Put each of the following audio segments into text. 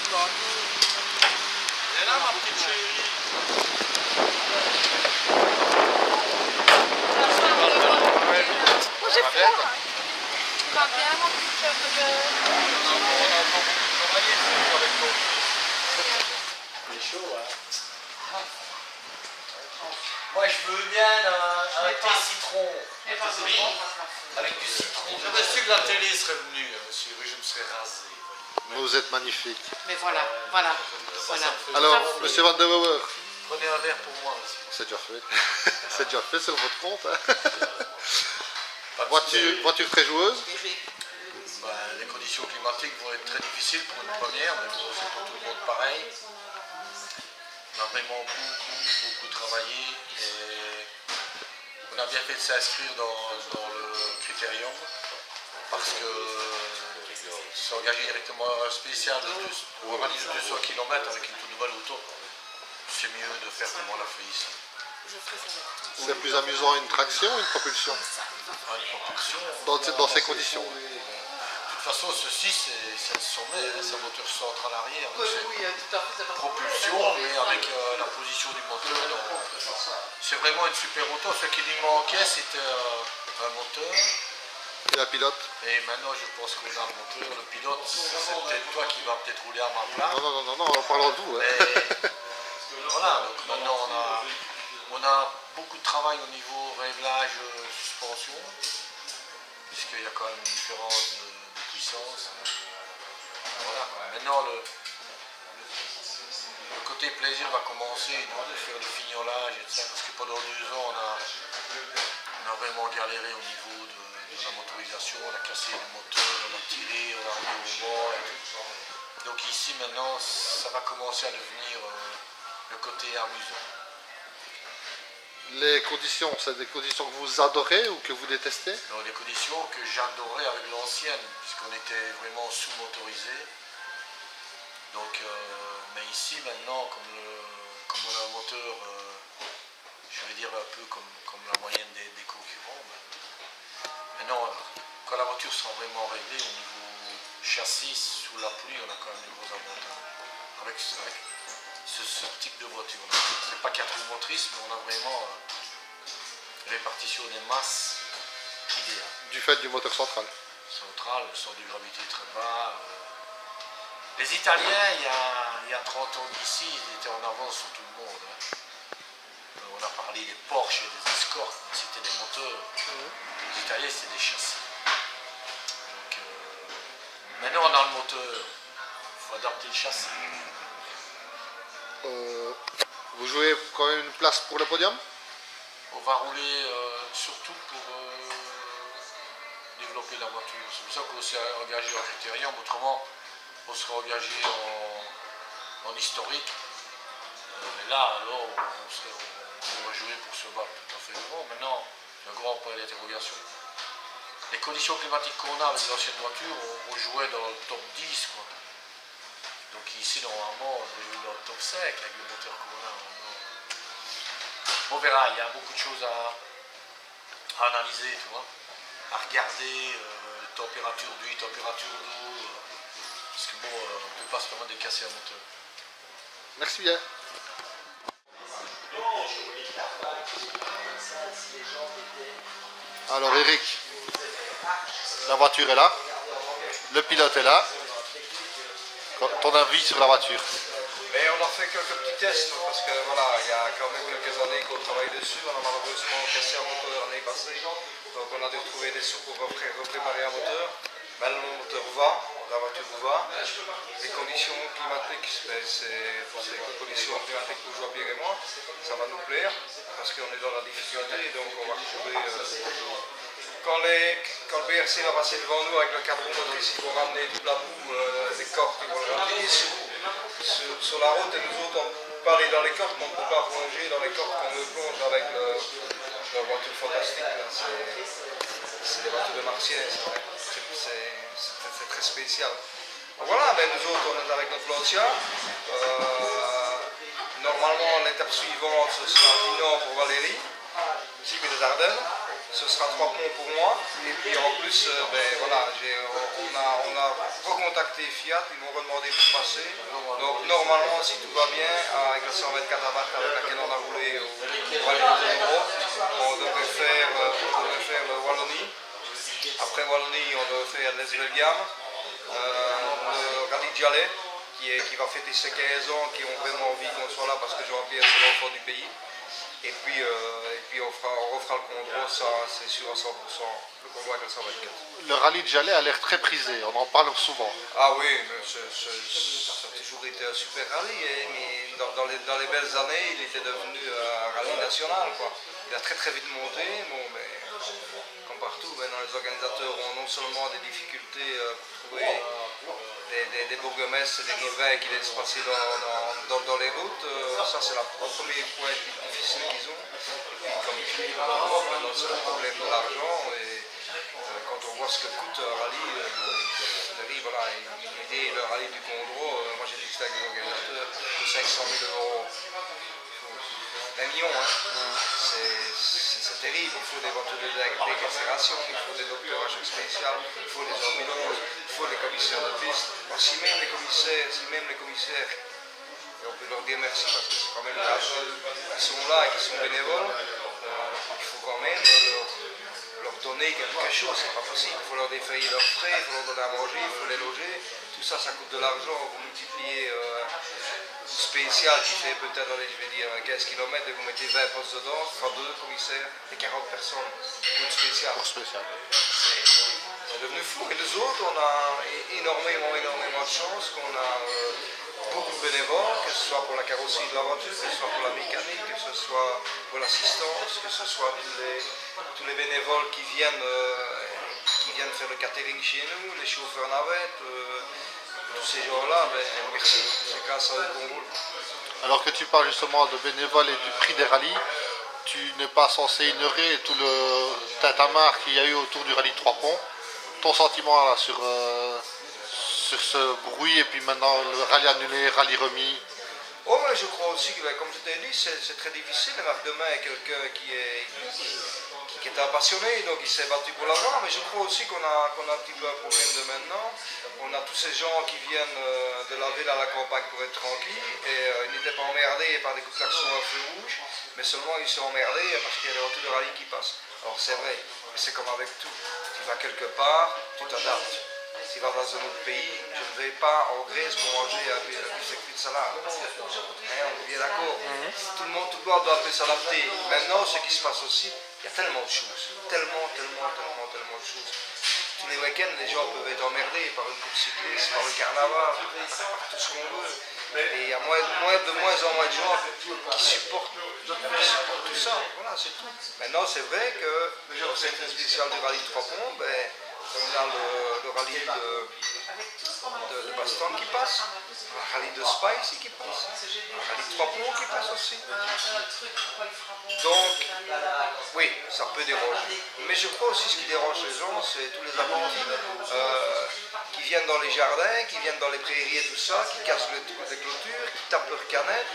Elle est là, ma petite chérie. Moi j'ai froid. Ça va bien, mon petit cœur de beurre. Il est chaud, hein. Moi, je veux bien un thé citron. Avec du citron. J'avais su que la télé serait venue, monsieur. Oui, je me serais rasé. Vous êtes magnifique. Mais voilà, voilà. Alors, monsieur Van der Wouwer, Prenez un verre pour moi, monsieur. c'est déjà fait. C'est déjà fait sur votre compte. Hein. Voiture très joueuse. Bah, les conditions climatiques vont être très difficiles pour une première, mais bon, c'est pour tout le monde pareil. On a vraiment beaucoup travaillé et on a bien fait de s'inscrire dans le critérium parce que s'engager directement un spécial pour organiser 200 km avec une toute nouvelle auto, c'est mieux de faire comme on l'a fait ici. C'est plus amusant une traction ou une propulsion Une propulsion. dans ces conditions. De toute façon, ceci, c'est le sommet, hein, c'est un moteur central arrière. Propulsion, mais avec la position du moteur. C'est vraiment une super auto. Ce qui lui manquait, c'était un moteur. Et la pilote? Et maintenant, je pense qu'on a le moteur. Le pilote, c'est peut-être toi qui vas peut-être rouler à ma place. Non, en parlant de vous. Hein. Mais, voilà, donc maintenant, on a beaucoup de travail au niveau réglage suspension, puisqu'il y a quand même une différence de puissance. Voilà. Maintenant, le côté plaisir va commencer, donc, de faire du fignolage, etc. Parce que pendant 2 ans, on a vraiment galéré au niveau de la motorisation, on a cassé le moteur, on a tiré, on a remis au bord et tout. Donc ici, maintenant, ça va commencer à devenir le côté amusant. Les conditions, c'est des conditions que vous adorez ou que vous détestez? Dans les conditions que j'adorais avec l'ancienne, puisqu'on était vraiment sous-motorisé. Donc, mais ici maintenant, comme on a un moteur, je vais dire un peu comme la moyenne des concurrents, maintenant, quand la voiture sera vraiment réglée au niveau châssis, sous la pluie, on a quand même des gros avantages. Avec ce type de voiture. C'est pas 4 roues motrices, mais on a vraiment répartition des masses idéale. Du fait du moteur central. Central, le centre de gravité très bas. Les Italiens, il y a 30 ans d'ici, ils étaient en avance sur tout le monde. Hein. On a parlé des Porsche et des Escort, c'était des moteurs. Les Italiens, c'était des châssis. Donc, maintenant, on a le moteur. Il faut adapter le châssis. Vous jouez quand même une place pour le podium? On va rouler surtout pour développer la voiture. C'est pour ça qu'on s'est engagé en critérium. Autrement, on sera engagé en historique. Mais là, alors, on va jouer pour se battre tout à fait devant. Maintenant, c'est un grand point d'interrogation. Les conditions climatiques qu'on a avec les anciennes voitures, on jouait dans le top 10, quoi. Donc ici, normalement, on est dans le top 5 avec le moteur qu'on a. On verra, il y a beaucoup de choses à analyser, tu vois. À regarder, température d'huile, température d'eau. Parce que bon, on ne peut pas se permettre de casser un moteur. Merci bien. Alors Eric, la voiture est là, le pilote est là. Ton avis sur la voiture? Mais on a fait quelques petits tests parce que voilà, il y a quand même quelques années qu'on travaille dessus. On a malheureusement cassé un moteur l'année passée. Donc on a dû trouver des sous pour repréparer un moteur. Maintenant le moteur va, la voiture va. Les conditions climatiques, c'est pour ces conditions climatiques pour Jean-Pierre et moi, ça va nous plaire parce qu'on est dans la difficulté. Donc on va retrouver. Quand le BRC va passer devant nous avec le cadre motrice, ils vont ramener toute la boue, les cordes, ils vont le ramener sur la route et nous autres on peut aller dans les cordes, mais on ne peut pas plonger dans les cordes qu'on me plonge avec la voiture fantastique. C'est des voitures de martiens, c'est très spécial. Donc voilà, ben nous autres on est avec notre Lancia. Normalement l'étape suivante ce sera Dinan pour Valérie, ici des Ardennes. ce sera 3 ponts pour moi. Et puis en plus, voilà, on a recontacté Fiat, ils m'ont redemandé pour passer. Donc normalement, si tout va bien, avec la 124 abarques avec laquelle on a roulé au Rallye du Condro, on devrait faire le Wallonie. Après Wallonie, on devrait faire l'Es-Belgium, le Rallye de Jalais, qui va fêter ses 15 ans, qui ont vraiment envie qu'on soit là parce que Jean-Pierre c'est l'enfant du pays. Et puis on refera le Condro, ça c'est sûr à 100%, le Condro avec la 124. Le rallye de Jalais a l'air très prisé, on en parle souvent. Ah oui, mais ça a toujours été un super rallye, hein, mais dans les belles années, il était devenu un rallye national, quoi. Il a très vite monté, bon, mais comme partout, maintenant les organisateurs ont non seulement des difficultés pour trouver des bourgmestres et des riverains qui laissent passer dans les routes, ça c'est le premier point difficile qu'ils ont. Et puis comme maintenant c'est le problème de l'argent, et quand on voit ce que coûte un rallye, voilà, l'idée le rallye du Condro, moi j'ai discuté avec les organisateurs de 500 000 €. 1 million, hein. C'est terrible, il faut des voitures de décarcération, il faut des docteurs à choc spécial, il faut des ambulances, il faut des commissaires de piste. Alors, si même les commissaires, et on peut leur dire merci parce que c'est quand même là qui sont là et qui sont bénévoles, il faut quand même leur donner quelque chose, c'est pas possible, il faut leur défailler leurs frais, il faut leur donner à manger, il faut les loger, tout ça, ça coûte de l'argent, vous multipliez spécial qui fait peut-être, je vais dire, 15 km et vous mettez 20 postes dedans, enfin 2 commissaires et 40 personnes pour une spéciale. C'est devenu fou. Et nous autres, on a énormément de chance qu'on a beaucoup de bénévoles, que ce soit pour la carrosserie de la voiture, que ce soit pour la mécanique, que ce soit pour l'assistance, que ce soit tous les bénévoles qui viennent faire le catering chez nous, les chauffeurs navettes. Tous ces gens-là, merci, c'est grâce à eux qu'on roule. Alors que tu parles justement de bénévoles et du prix des rallyes, tu n'es pas censé ignorer tout le tintamarre qu'il y a eu autour du rallye de Trois Ponts. Ton sentiment là, sur ce bruit et puis maintenant le rallye annulé, rallye remis? Oh, mais je crois aussi que, comme je t'ai dit, c'est très difficile. Marc Demain est quelqu'un qui est un passionné, donc il s'est battu pour l'avoir, mais je crois aussi qu'on a un petit peu un problème de maintenant. On a tous ces gens qui viennent de la ville à la campagne pour être tranquilles, et ils n'étaient pas emmerdés par des coups de klaxon à feu rouge, mais seulement ils sont emmerdés parce qu'il y a des voitures de rallye qui passent. Alors c'est vrai, mais c'est comme avec tout. Tu vas quelque part, tu t'adaptes. Si tu vas dans un autre pays, je ne vais pas en Grèce pour manger un circuit de salade. Hein, on est bien d'accord. Tout le monde doit s'adapter. Maintenant, ce qui se passe aussi, il y a tellement de choses. Tellement de choses. Tous les week-ends, les gens peuvent être emmerdés par une course cycliste, par le carnaval, par tout ce qu'on veut. Et il y a de moins en moins de gens qui supportent tout ça. Voilà, c'est tout. Maintenant, c'est vrai que dans cette spéciale du rallye de Trois Ponts, on a le rallye de Bastogne qui passe, un rallye de Spa ici qui passe, un rallye de Trois Ponts qui passe aussi. Donc, oui, ça peut déranger. Mais je crois aussi ce qui dérange les gens, c'est tous les abrutis qui viennent dans les jardins, qui viennent dans les prairies et tout ça, qui cassent les clôtures, qui tapent leurs canettes.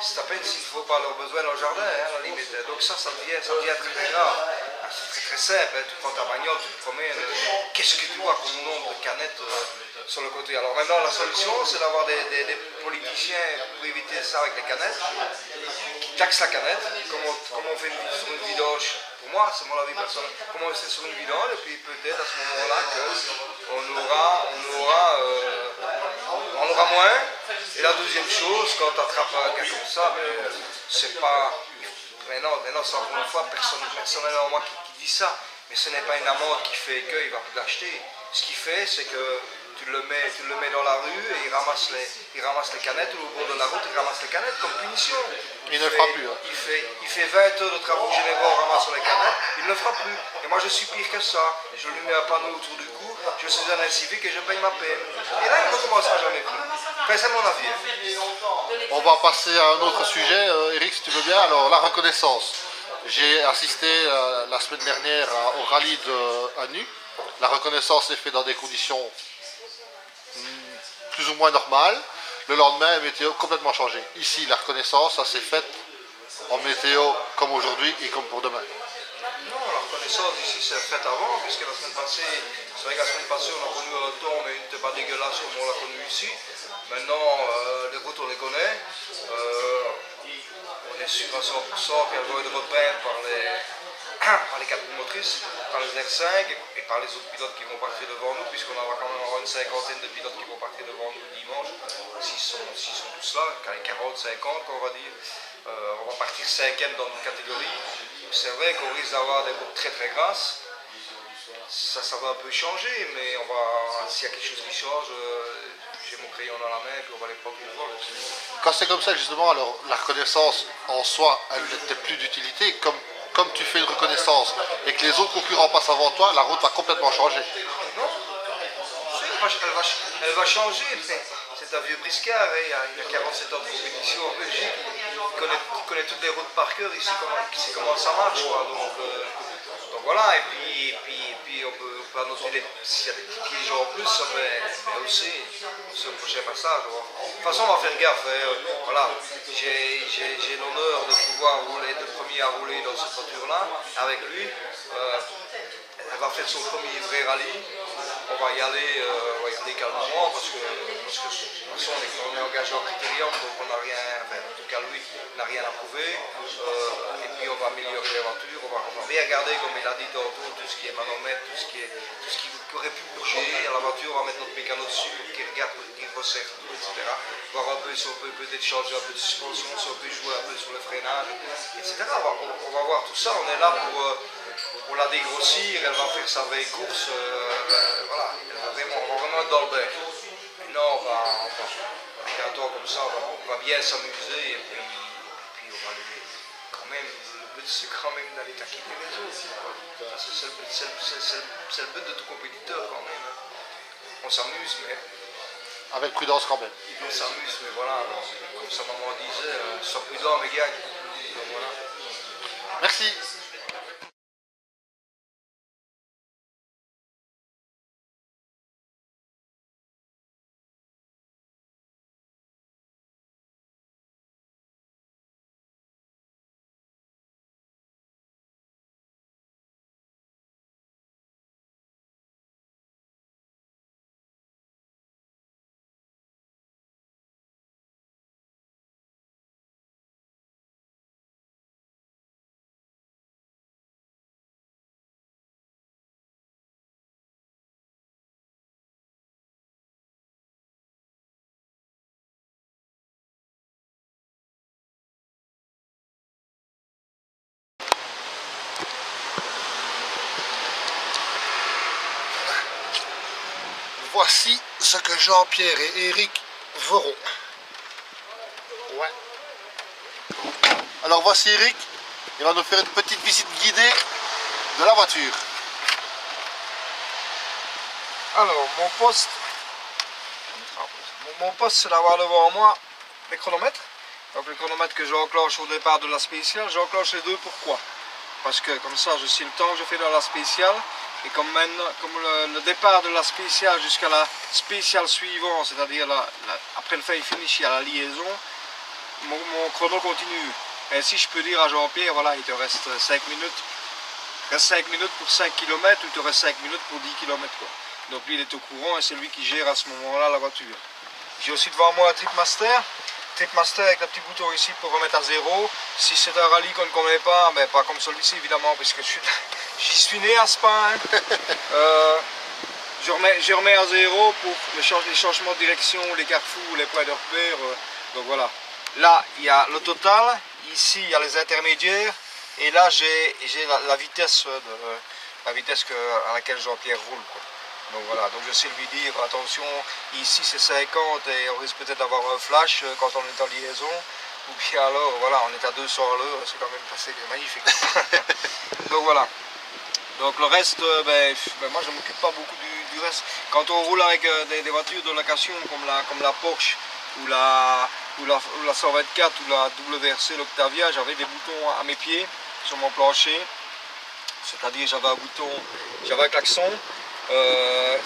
C'est à peine s'il ne faut pas leurs besoins dans le jardin, hein, à la limite. Donc ça devient très grave. C'est très simple, hein. Tu prends ta bagnole, tu te promènes, qu'est-ce que tu vois comme nombre de canettes sur le côté. Alors maintenant la solution c'est d'avoir des politiciens pour éviter ça avec les canettes, qui taxent la canette, comme on fait sur une vidange. Pour moi, c'est mon avis personnel, comment on fait sur une vidange, et puis peut-être à ce moment-là on aura moins. Et la deuxième chose, quand tu attrapes un gars comme ça, c'est pas... Maintenant, c'est encore une fois personnellement moi qui dis ça, mais ce n'est pas une amende qui fait qu'il va plus l'acheter. Ce qu'il fait, c'est que tu le mets dans la rue et il ramasse les canettes, ou au bord de la route, il ramasse les canettes comme punition. Il ne le fera plus. Hein. Il fait 20 heures de travaux généraux en ramassant les canettes, il ne le fera plus. Et moi je suis pire que ça. Je lui mets un panneau autour du cou, je suis un civique et je paye ma peine. Et là, il ne recommencera jamais plus. Enfin, c'est mon avis. On va passer à un autre sujet, Eric, si tu veux bien. Alors, la reconnaissance. J'ai assisté la semaine dernière au rallye de Anu. La reconnaissance est faite dans des conditions plus ou moins normales. Le lendemain, la météo complètement changée. Ici, la reconnaissance, ça s'est fait en météo comme aujourd'hui et comme pour demain. reconnaissance ici c'est fait avant, puisque la semaine passée, c'est vrai que la semaine passée on a connu un temps, mais il n'était pas dégueulasse comme on l'a connu ici. Maintenant, les routes on les connaît. On est sûr à 100% qu'elles vont être repeintes par les quatre motrices, par les R5 et par les autres pilotes qui vont partir devant nous, puisqu'on va quand même avoir une cinquantaine de pilotes qui vont partir devant nous dimanche, s'ils sont tous là, 40, 50 on va dire. On va partir 5e dans notre catégorie. C'est vrai qu'on risque d'avoir des routes très très grasses. Ça va un peu changer, mais s'il y a quelque chose qui change, j'ai mon crayon dans la main et puis on va les prendre pour voir. Quand c'est comme ça, justement, alors la reconnaissance en soi, elle n'était plus d'utilité. Comme tu fais une reconnaissance et que les autres concurrents passent avant toi, la route va complètement changer. Non, elle va changer. C'est un vieux briscard, hein, il a 47 ans de compétition en Belgique, il connaît toutes les routes par cœur, il sait comment ça marche. Quoi. Donc voilà, et puis on peut annoter s'il y a des petits pièges en plus, mais aussi au prochain passage. De toute façon, on va faire gaffe. Voilà. J'ai l'honneur de pouvoir rouler, de premier à rouler dans cette voiture-là, avec lui. Elle va faire son premier vrai rallye. On va y aller calmement parce que de toute façon on est engagé en critérium, donc on n'a rien, en tout cas lui n'a rien à prouver. Et puis on va améliorer les voitures, on va bien regarder comme il a dit tantôt tout ce qui est manomètre, tout ce qui aurait pu bouger à la voiture, on va mettre notre mécano dessus, qui regarde, qui resserre tout, etc. Voir un peu si on peut peut-être changer un peu de suspension, si on peut jouer un peu sur le freinage, etc. On va voir tout ça, on est là pour la dégrossir, elle va faire sa vraie course, voilà, on va vraiment être dans le bain. Maintenant, avec un temps comme ça, on va bien s'amuser et puis on va aller quand même, le but c'est quand même d'aller taquiner les autres. C'est le but de tout compétiteur quand même. On s'amuse, mais... Avec prudence quand même. On s'amuse, mais voilà, comme sa maman disait, sois prudent mais gagne. Donc voilà. Merci. Voici ce que Jean-Pierre et Eric verront. Ouais. Alors voici Eric, il va nous faire une petite visite guidée de la voiture. Alors, mon poste c'est d'avoir devant moi les chronomètres. Donc les chronomètres que j'enclenche au départ de la spéciale, j'enclenche les deux, pourquoi? Parce que comme ça je sais le temps que je fais dans la spéciale. Et comme le départ de la spéciale jusqu'à la spéciale suivante, c'est-à-dire après le feuille finish à la liaison, mon chrono continue. Et si je peux dire à Jean-Pierre, voilà, il te reste 5 minutes. Il reste 5 minutes pour 5 km ou il te reste 5 minutes pour 10 km. Quoi. Donc lui il est au courant et c'est lui qui gère à ce moment-là la voiture. J'ai aussi devant moi un Tripmaster. Tripmaster avec le petit bouton ici pour remettre à zéro. Si c'est un rallye qu'on ne connaît pas, ben pas comme celui-ci évidemment, puisque j'y suis né à Spa. Je remets à zéro pour les changements de direction, les carrefours, les points de repère. Donc voilà. Là, il y a le total. Ici, il y a les intermédiaires. Et là, j'ai la vitesse à laquelle Jean-Pierre roule. Quoi. Donc voilà, donc je sais lui dire attention, ici c'est 50 et on risque peut-être d'avoir un flash quand on est en liaison. Ou bien alors, voilà, on est à 200 à l'heure, c'est quand même passé magnifique. Donc voilà. Donc le reste, moi je ne m'occupe pas beaucoup du reste. Quand on roule avec des voitures de location comme la Porsche ou la 124 ou la WRC, l'Octavia, j'avais des boutons à mes pieds sur mon plancher. C'est-à-dire j'avais un klaxon.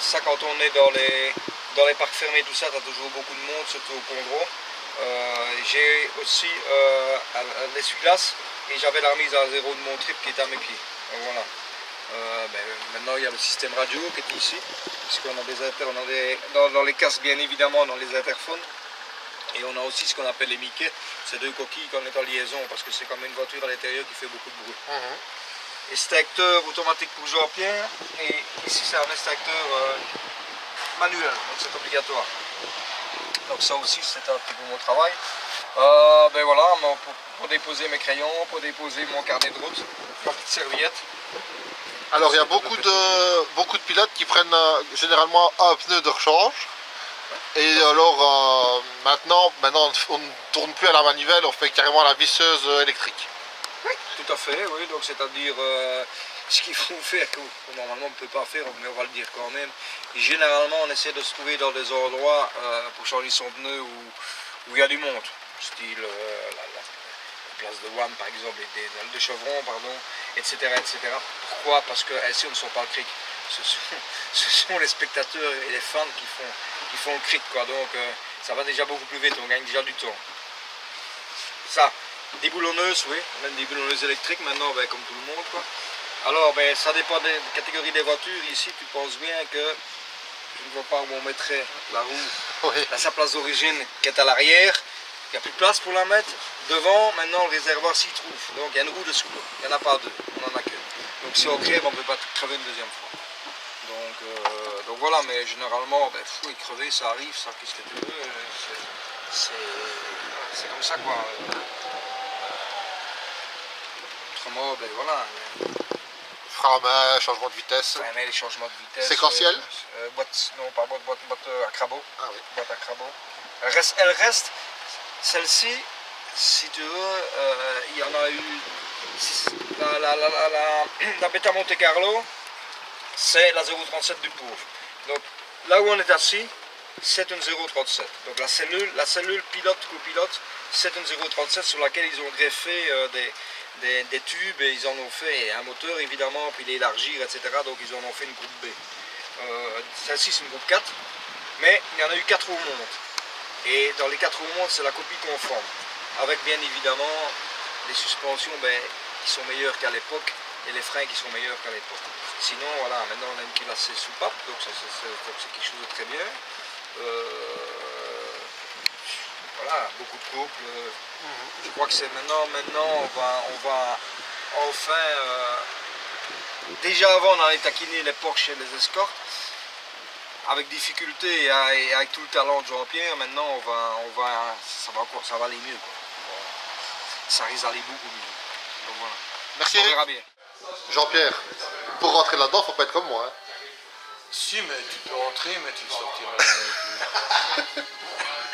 Ça quand on est dans les parcs fermés, tout ça, tu as toujours beaucoup de monde, surtout au Condro. J'ai aussi l'essuie-glace et j'avais la remise à zéro de mon trip qui était à mes pieds. Donc voilà. Maintenant il y a le système radio qui est ici, puisqu'on a dans les casques bien évidemment, on a les interphones. Et on a aussi ce qu'on appelle les Mickey, ces deux coquilles qu'on est en liaison, parce que c'est comme une voiture à l'intérieur qui fait beaucoup de bruit. Extincteur automatique pour Jean-Pierre, et ici c'est un extincteur manuel, donc c'est obligatoire. Donc ça aussi c'est un petit peu mon travail. Voilà, pour déposer mes crayons, pour déposer mon carnet de route, ma petite serviette. Alors il y a beaucoup de pilotes qui prennent généralement un pneu de rechange. Et alors maintenant on ne tourne plus à la manivelle, on fait carrément à la visseuse électrique. Oui, tout à fait, oui, donc c'est-à-dire ce qu'il faut faire, que normalement on ne peut pas faire, mais on va le dire quand même. Généralement on essaie de se trouver dans des endroits pour changer son pneu où il y a du monde, style la place de WAM par exemple, des dalles de chevron, pardon, etc., etc. Pourquoi? Parce que ici on ne sont pas le cric. Ce sont les spectateurs et les fans qui font le cric, quoi. Donc ça va déjà beaucoup plus vite, on gagne déjà du temps. Ça, des boulonneuses, oui, on a des boulonneuses électriques maintenant, comme tout le monde, quoi. Alors ça dépend des catégories des voitures. Ici tu penses bien que je ne vois pas où on mettrait la roue à sa place d'origine qui est à l'arrière. Il n'y a plus de place pour la mettre. Devant, maintenant le réservoir s'y trouve. Donc il y a une roue dessous, il n'y en a pas deux, on en a qu'une. Donc si on crève, on ne peut pas crever une deuxième fois. Donc voilà, mais généralement, fou et crever, ça arrive, ça, qu'est-ce que tu veux, c'est comme ça, quoi. Autrement, voilà. Frein à main, changement de vitesse. Les changements de vitesse. Séquentiel non, pas boîte à crabot. Ah oui. Boîte à crabot. Elle reste, celle-ci, si tu veux, il y en a eu. La Beta Monte Carlo, c'est la 037 du pauvre. Donc là où on est assis, c'est une 037. Donc la cellule pilote-copilote, c'est une 037 sur laquelle ils ont greffé des tubes et ils en ont fait un moteur évidemment, puis l'élargir, etc. Donc ils en ont fait une groupe B. Celle-ci c'est une groupe 4, mais il y en a eu 4 au monde. Et dans les 4 au monde, c'est la copie conforme, avec bien évidemment les suspensions qui sont meilleures qu'à l'époque et les freins qui sont meilleurs qu'à l'époque. Sinon, voilà, maintenant on a une qui va sous pape, donc c'est quelque chose de très bien. Voilà, beaucoup de couples. Je crois que c'est maintenant on va enfin. Déjà avant, on allait taquiner les Porsche et les Escort. Avec difficulté et avec tout le talent de Jean-Pierre, maintenant ça va aller mieux, quoi. Ça risque d'aller beaucoup mieux. Donc voilà. Merci. On verra bien. Jean-Pierre, pour rentrer là-dedans, faut pas être comme moi. Hein. Si, mais tu peux rentrer, mais tu ne sortiras jamais plus.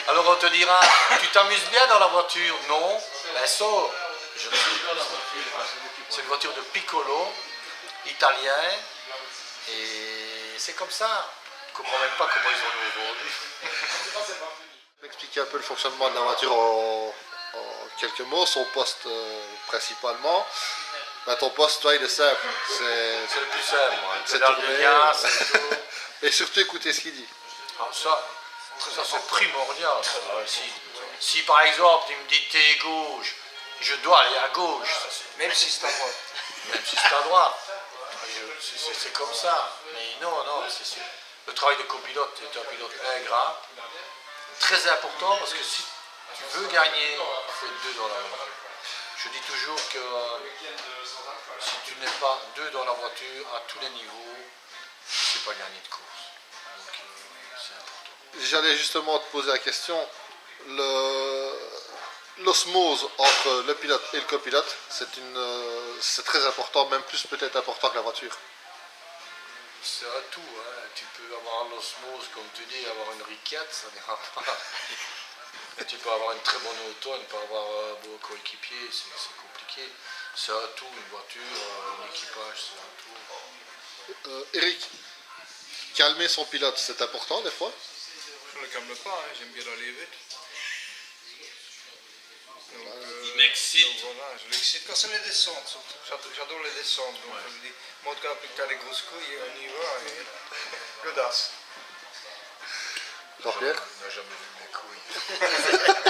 Alors on te dira, tu t'amuses bien dans la voiture? Non, ben sors. Je ne sais pas. C'est une voiture de Piccolo, italien, et c'est comme ça. Je ne comprends même pas comment ils ont aujourd'hui. Expliquer un peu le fonctionnement de la voiture en quelques mots, son poste principalement. Ton poste, toi, il est simple. C'est le plus simple, moi. C'est tourner. Et surtout écouter ce qu'il dit. Alors ça c'est primordial. Si par exemple il me dit t'es gauche, je dois aller à gauche. Même si c'est à droite. Même si c'est à droite. C'est comme ça. Mais non, c'est le travail de copilote est un pilote ingrat. Très important parce que si tu veux gagner, il faut être deux dans la voiture. Je dis toujours que si tu n'es pas deux dans la voiture à tous les niveaux, c'est pas gagner de course. Donc c'est important. J'allais justement te poser la question. L'osmose entre le pilote et le copilote, c'est très important, même plus peut-être important que la voiture. C'est un tout, hein. Tu peux avoir l'osmose, comme tu dis, avoir une riquette, ça n'ira pas. Tu peux avoir une très bonne auto, ne pas avoir un beau coéquipier, c'est compliqué. C'est un tout, une voiture, un équipage, c'est un tout. Eric, calmer son pilote, c'est important des fois? Je ne le calme pas, hein. J'aime bien aller vite. Il m'excite. Voilà, je l'excite quand c'est les descentes, surtout. J'adore les descentes. Donc je me dis, montre quand tu as les grosses couilles, on y va. Et... Godasse. Jean-Pierre? On n'a jamais vu mes couilles.